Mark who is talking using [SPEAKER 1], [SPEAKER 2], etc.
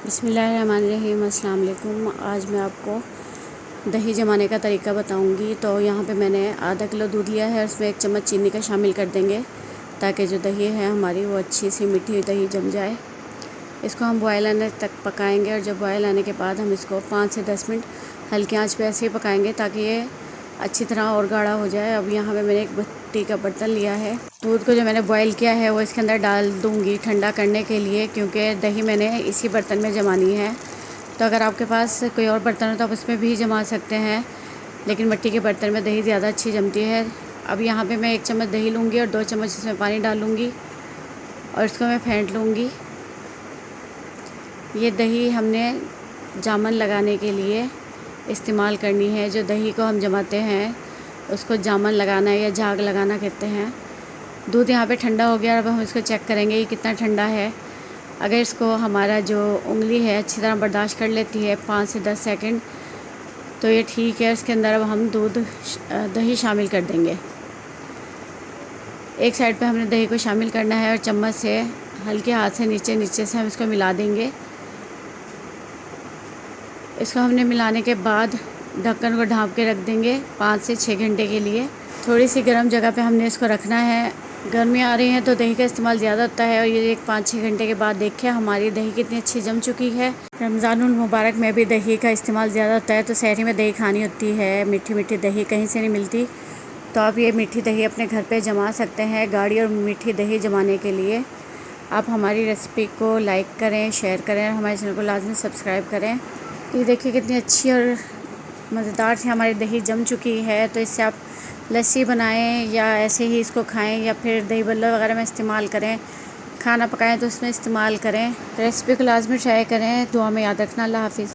[SPEAKER 1] बिस्मिल्लाहिर्रहमानिर्रहीम। अस्सलाम वालेकुम। आज मैं आपको दही जमाने का तरीका बताऊंगी। तो यहाँ पे मैंने आधा किलो दूध लिया है और उसमें 1 चम्मच चीनी का शामिल कर देंगे ताकि जो दही है हमारी वो अच्छी सी मीठी दही जम जाए। इसको हम बॉयल आने तक पकाएंगे और जब बॉयल आने के बाद हम इसको 5 से 10 मिनट हल्की आंच पे ऐसे ही पकाएंगे ताकि ये अच्छी तरह और गाढ़ा हो जाए। अब यहाँ पे मैंने एक भट्टी का बर्तन लिया है। दूध को जो मैंने बॉयल किया है वो इसके अंदर डाल दूँगी ठंडा करने के लिए, क्योंकि दही मैंने इसी बर्तन में जमानी है। तो अगर आपके पास कोई और बर्तन हो तो आप उसमें भी जमा सकते हैं, लेकिन मिट्टी के बर्तन में दही ज़्यादा अच्छी जमती है। अब यहाँ पे मैं 1 चम्मच दही लूँगी और 2 चम्मच इसमें पानी डालूँगी और इसको मैं फेंट लूँगी। ये दही हमने जामन लगाने के लिए इस्तेमाल करनी है। जो दही को हम जमाते हैं उसको जामन लगाना या झाग लगाना कहते हैं। दूध यहाँ पे ठंडा हो गया। अब हम इसको चेक करेंगे ये कितना ठंडा है। अगर इसको हमारा जो उंगली है अच्छी तरह बर्दाश्त कर लेती है 5 से 10 सेकंड, तो ये ठीक है। इसके अंदर अब हम दही शामिल कर देंगे। एक साइड पे हमने दही को शामिल करना है और चम्मच से हल्के हाथ से नीचे से हम इसको मिला देंगे। इसको हमने मिलाने के बाद ढक्कन को ढाँप के रख देंगे 5 से 6 घंटे के लिए। थोड़ी सी गर्म जगह पे हमने इसको रखना है। गर्मियाँ आ रही हैं तो दही का इस्तेमाल ज़्यादा होता है और ये एक 5-6 घंटे के बाद देखिए हमारी दही कितनी अच्छी जम चुकी है। रमज़ानुल मुबारक में भी दही का इस्तेमाल ज़्यादा होता है, तो सहरी में दही खानी होती है। मीठी मीठी दही कहीं से नहीं मिलती, तो आप ये मीठी दही अपने घर पे जमा सकते हैं। गाढ़ी और मीठी दही जमाने के लिए आप हमारी रेसिपी को लाइक करें, शेयर करें और हमारे चैनल को लाजमी सब्सक्राइब करें। ये देखिए कितनी अच्छी और मज़ेदार से हमारी दही जम चुकी है। तो इससे आप लस्सी बनाएं या ऐसे ही इसको खाएं या फिर दही बल्ला वगैरह में इस्तेमाल करें। खाना पकाएं तो उसमें इस्तेमाल करें। रेसिपी को लाजमी ट्राई करें। दुआ में याद रखना। अल्लाह हाफ़िज़।